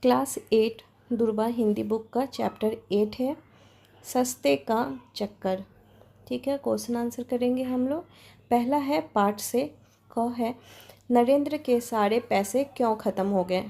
Class 8 दुर्बा Hindi book का chapter 8 है सस्ते का चक्कर। ठीक है, क्वेश्चन आंसर करेंगे हम लोग। पहला है पाठ से। क है नरेंद्र के सारे पैसे क्यों ख़त्म हो गए।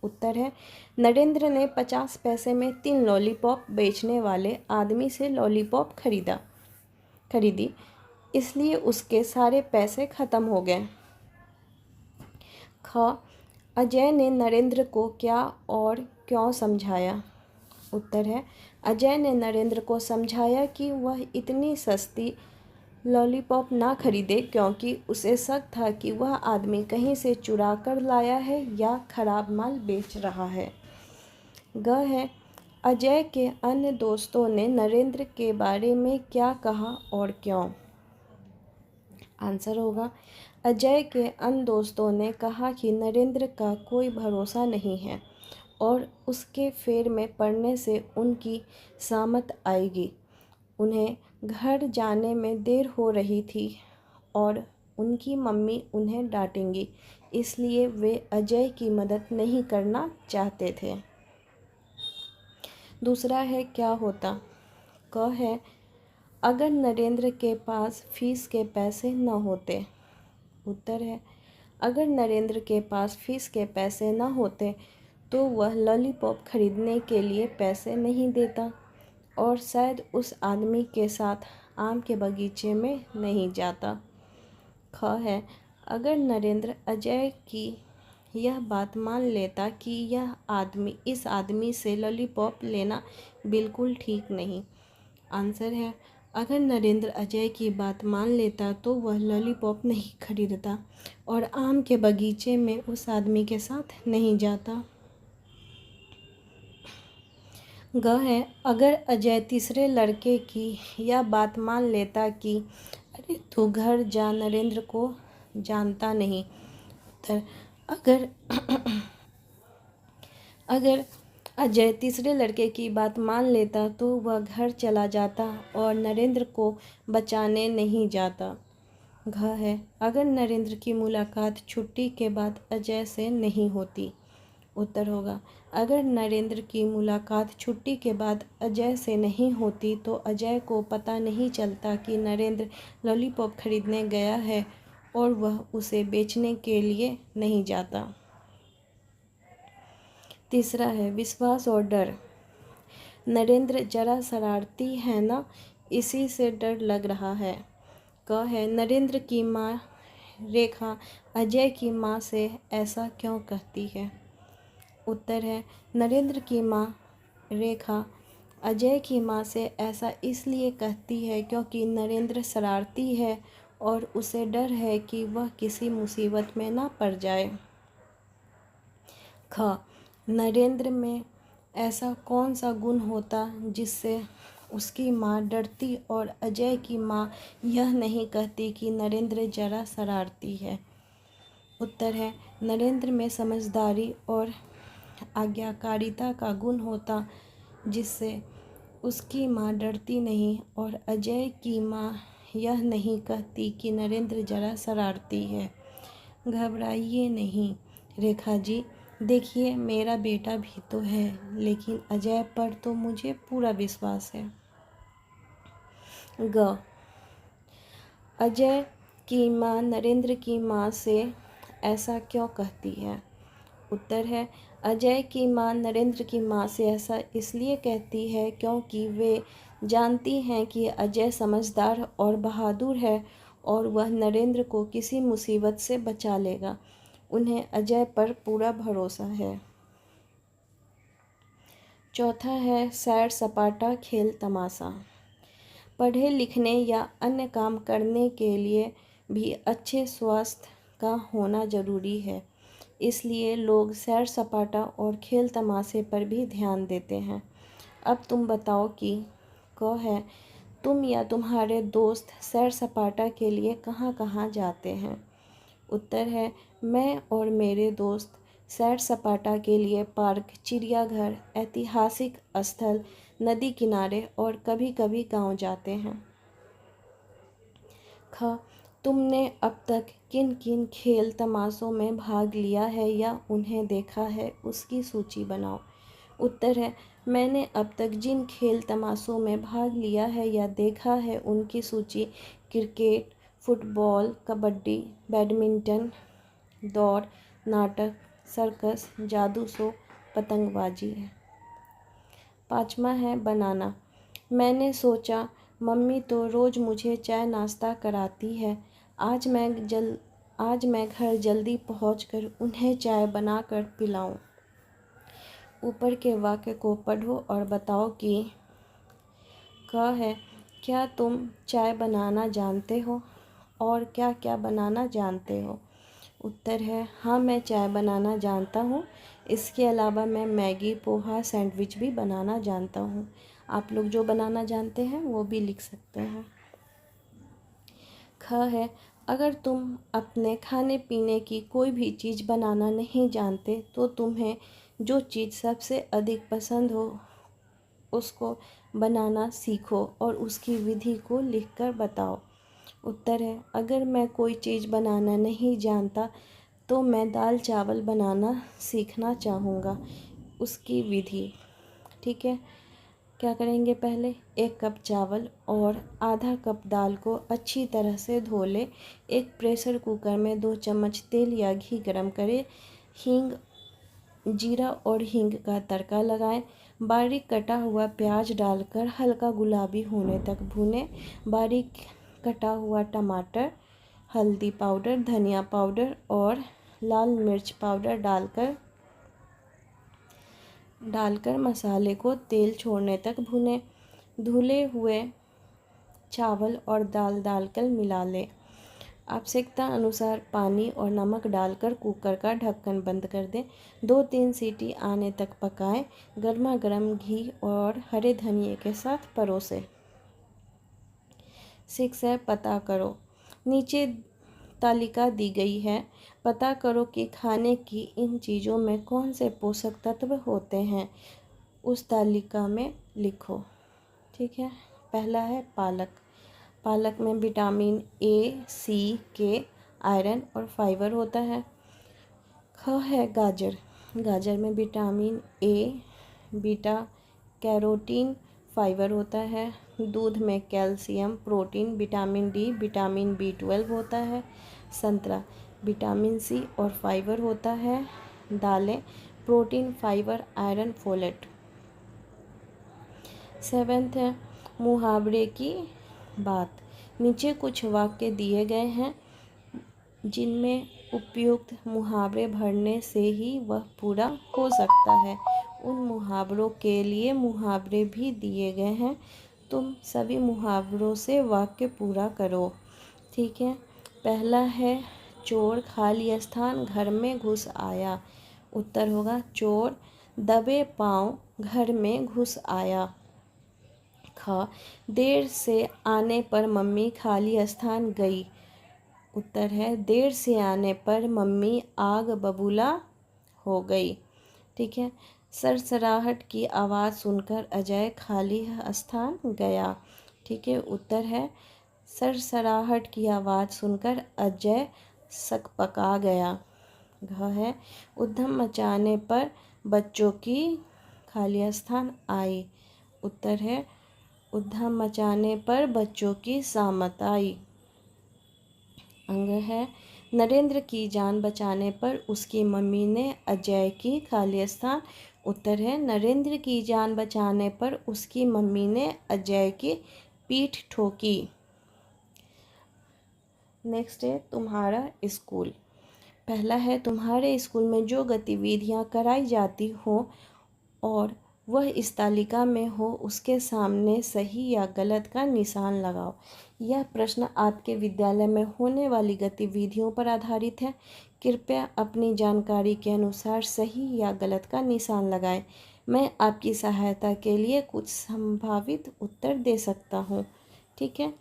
उत्तर है नरेंद्र ने 50 पैसे में 3 लॉलीपॉप बेचने वाले आदमी से लॉलीपॉप खरीदी, इसलिए उसके सारे पैसे ख़त्म हो गए। ख अजय ने नरेंद्र को क्या और क्यों समझाया। उत्तर है अजय ने नरेंद्र को समझाया कि वह इतनी सस्ती लॉलीपॉप ना खरीदे क्योंकि उसे शक था कि वह आदमी कहीं से चुरा कर लाया है या खराब माल बेच रहा है। ग है अजय के अन्य दोस्तों ने नरेंद्र के बारे में क्या कहा और क्यों। आंसर होगा अजय के अन्य दोस्तों ने कहा कि नरेंद्र का कोई भरोसा नहीं है और उसके फेर में पड़ने से उनकी सामत आएगी। उन्हें घर जाने में देर हो रही थी और उनकी मम्मी उन्हें डांटेंगी, इसलिए वे अजय की मदद नहीं करना चाहते थे। दूसरा है क्या होता। क है अगर नरेंद्र के पास फीस के पैसे न होते। उत्तर है अगर नरेंद्र के पास फीस के पैसे न होते तो वह लॉलीपॉप खरीदने के लिए पैसे नहीं देता और शायद उस आदमी के साथ आम के बगीचे में नहीं जाता। ख है अगर नरेंद्र अजय की यह बात मान लेता कि इस आदमी से लॉलीपॉप लेना बिल्कुल ठीक नहीं। आंसर है अगर नरेंद्र अजय की बात मान लेता तो वह लॉलीपॉप नहीं खरीदता और आम के बगीचे में उस आदमी के साथ नहीं जाता। ग है अगर अजय तीसरे लड़के की यह बात मान लेता कि अरे तू घर जा, नरेंद्र को जानता नहीं। अगर अजय तीसरे लड़के की बात मान लेता तो वह घर चला जाता और नरेंद्र को बचाने नहीं जाता। घ है अगर नरेंद्र की मुलाकात छुट्टी के बाद अजय से नहीं होती। उत्तर होगा अगर नरेंद्र की मुलाकात छुट्टी के बाद अजय से नहीं होती तो अजय को पता नहीं चलता कि नरेंद्र लॉलीपॉप खरीदने गया है और वह उसे बेचने के लिए नहीं जाता। तीसरा है विश्वास और डर। नरेंद्र जरा शरारती है ना, इसी से डर लग रहा है। क है नरेंद्र की माँ रेखा अजय की माँ से ऐसा क्यों कहती है। उत्तर है नरेंद्र की माँ रेखा अजय की माँ से ऐसा इसलिए कहती है क्योंकि नरेंद्र शरारती है और उसे डर है कि वह किसी मुसीबत में ना पड़ जाए। ख नरेंद्र में ऐसा कौन सा गुण होता जिससे उसकी माँ डरती और अजय की माँ यह नहीं कहती कि नरेंद्र जरा शरारती है। उत्तर है नरेंद्र में समझदारी और आज्ञाकारिता का गुण होता जिससे उसकी माँ डरती नहीं और अजय की माँ यह नहीं कहती कि नरेंद्र जरा शरारती है। घबराइए नहीं रेखा जी, देखिए मेरा बेटा भी तो है, लेकिन अजय पर तो मुझे पूरा विश्वास है। ग अजय की माँ नरेंद्र की माँ से ऐसा क्यों कहती है। उत्तर है अजय की माँ नरेंद्र की माँ से ऐसा इसलिए कहती है क्योंकि वे जानती हैं कि अजय समझदार और बहादुर है और वह नरेंद्र को किसी मुसीबत से बचा लेगा। उन्हें अजय पर पूरा भरोसा है। चौथा है सैर सपाटा खेल तमाशा। पढ़ने लिखने या अन्य काम करने के लिए भी अच्छे स्वास्थ्य का होना ज़रूरी है, इसलिए लोग सैर सपाटा और खेल तमाशे पर भी ध्यान देते हैं। अब तुम बताओ कि क है तुम या तुम्हारे दोस्त सैर सपाटा के लिए कहाँ कहाँ जाते हैं। उत्तर है मैं और मेरे दोस्त सैर सपाटा के लिए पार्क, चिड़ियाघर, ऐतिहासिक स्थल, नदी किनारे और कभी कभी गांव जाते हैं। ख तुमने अब तक किन किन खेल तमाशों में भाग लिया है या उन्हें देखा है, उसकी सूची बनाओ। उत्तर है, मैंने अब तक जिन खेल तमाशों में भाग लिया है या देखा है उनकी सूची क्रिकेट, फुटबॉल, कबड्डी, बैडमिंटन, दौड़, नाटक, सर्कस, जादू शो, पतंगबाजी है। 5वां है बनाना। मैंने सोचा मम्मी तो रोज़ मुझे चाय नाश्ता कराती है, आज मैं घर जल्दी पहुंचकर उन्हें चाय बनाकर पिलाऊं। ऊपर के वाक्य को पढ़ो और बताओ कि क है, क्या तुम चाय बनाना जानते हो और क्या क्या बनाना जानते हो। उत्तर है, हाँ मैं चाय बनाना जानता हूँ, इसके अलावा मैं मैगी, पोहा, सैंडविच भी बनाना जानता हूँ। आप लोग जो बनाना जानते हैं वो भी लिख सकते हैं। ख है, अगर तुम अपने खाने पीने की कोई भी चीज़ बनाना नहीं जानते तो तुम्हें जो चीज़ सबसे अधिक पसंद हो उसको बनाना सीखो और उसकी विधि को लिखकर बताओ। उत्तर है, अगर मैं कोई चीज़ बनाना नहीं जानता तो मैं दाल चावल बनाना सीखना चाहूँगा, उसकी विधि। ठीक है, क्या करेंगे, पहले 1 कप चावल और आधा कप दाल को अच्छी तरह से धो ले। एक प्रेशर कुकर में 2 चम्मच तेल या घी गरम करें, हींग, जीरा और हींग का तड़का लगाएं। बारीक कटा हुआ प्याज डालकर हल्का गुलाबी होने तक भूनें। बारीक कटा हुआ टमाटर, हल्दी पाउडर, धनिया पाउडर और लाल मिर्च पाउडर डालकर मसाले को तेल छोड़ने तक भूनें। धुले हुए चावल और दाल डालकर मिला लें। आवश्यकता अनुसार पानी और नमक डालकर कुकर का ढक्कन बंद कर दें। 2-3 सीटी आने तक पकाएं। गर्मा गर्म घी और हरे धनिए के साथ परोसें। 6 है, पता करो। नीचे तालिका दी गई है, पता करो कि खाने की इन चीज़ों में कौन से पोषक तत्व होते हैं, उस तालिका में लिखो। ठीक है, पहला है पालक। पालक में विटामिन ए, सी, के, आयरन और फाइबर होता है। ख है गाजर। गाजर में vitamin A, beta carotene, fibre होता है। दूध में calcium, protein, vitamin D, vitamin B12 होता है। संतरा विटामिन सी और फाइबर होता है। दालें प्रोटीन, फाइबर, आयरन, फोलेट। 7 है, मुहावरे की बात। नीचे कुछ वाक्य दिए गए हैं जिनमें उपयुक्त मुहावरे भरने से ही वह पूरा हो सकता है। उन मुहावरों के लिए मुहावरे भी दिए गए हैं, तुम सभी मुहावरों से वाक्य पूरा करो। ठीक है, पहला है, चोर खाली स्थान घर में घुस आया। उत्तर होगा, चोर दबे पांव घर में घुस आया। ख, देर से आने पर मम्मी खाली स्थान गई। उत्तर है, देर से आने पर मम्मी आग बबूला हो गई। ठीक है, सरसराहट की आवाज़ सुनकर अजय खाली स्थान गया। ठीक है, उत्तर है, सरसराहट की आवाज़ सुनकर अजय सकपका गया। घ है, उद्यम मचाने पर बच्चों की खाली स्थान आई। उत्तर है, उद्यम मचाने पर बच्चों की सामत आई। अंग है, नरेंद्र की जान बचाने पर उसकी मम्मी ने अजय की खाली स्थान। उत्तर है, नरेंद्र की जान बचाने पर उसकी मम्मी ने अजय की पीठ ठोकी। नेक्स्ट है, तुम्हारा स्कूल। पहला है, तुम्हारे स्कूल में जो गतिविधियां कराई जाती हो और वह इस तालिका में हो उसके सामने सही या गलत का निशान लगाओ। यह प्रश्न आपके विद्यालय में होने वाली गतिविधियों पर आधारित है। कृपया अपनी जानकारी के अनुसार सही या गलत का निशान लगाएं। मैं आपकी सहायता के लिए कुछ संभावित उत्तर दे सकता हूँ। ठीक है,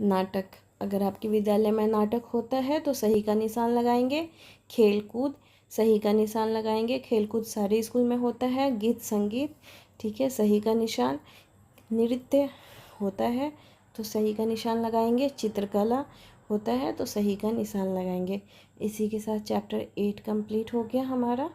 नाटक। अगर आपके विद्यालय में नाटक होता है तो सही का निशान लगाएंगे। खेल कूद, सही का निशान लगाएंगे, खेलकूद सारे स्कूल में होता है। गीत संगीत, ठीक है, सही का निशान। नृत्य होता है तो सही का निशान लगाएंगे, चित्रकला होता है तो सही का निशान लगाएंगे। इसी के साथ चैप्टर 8 कंप्लीट हो गया हमारा।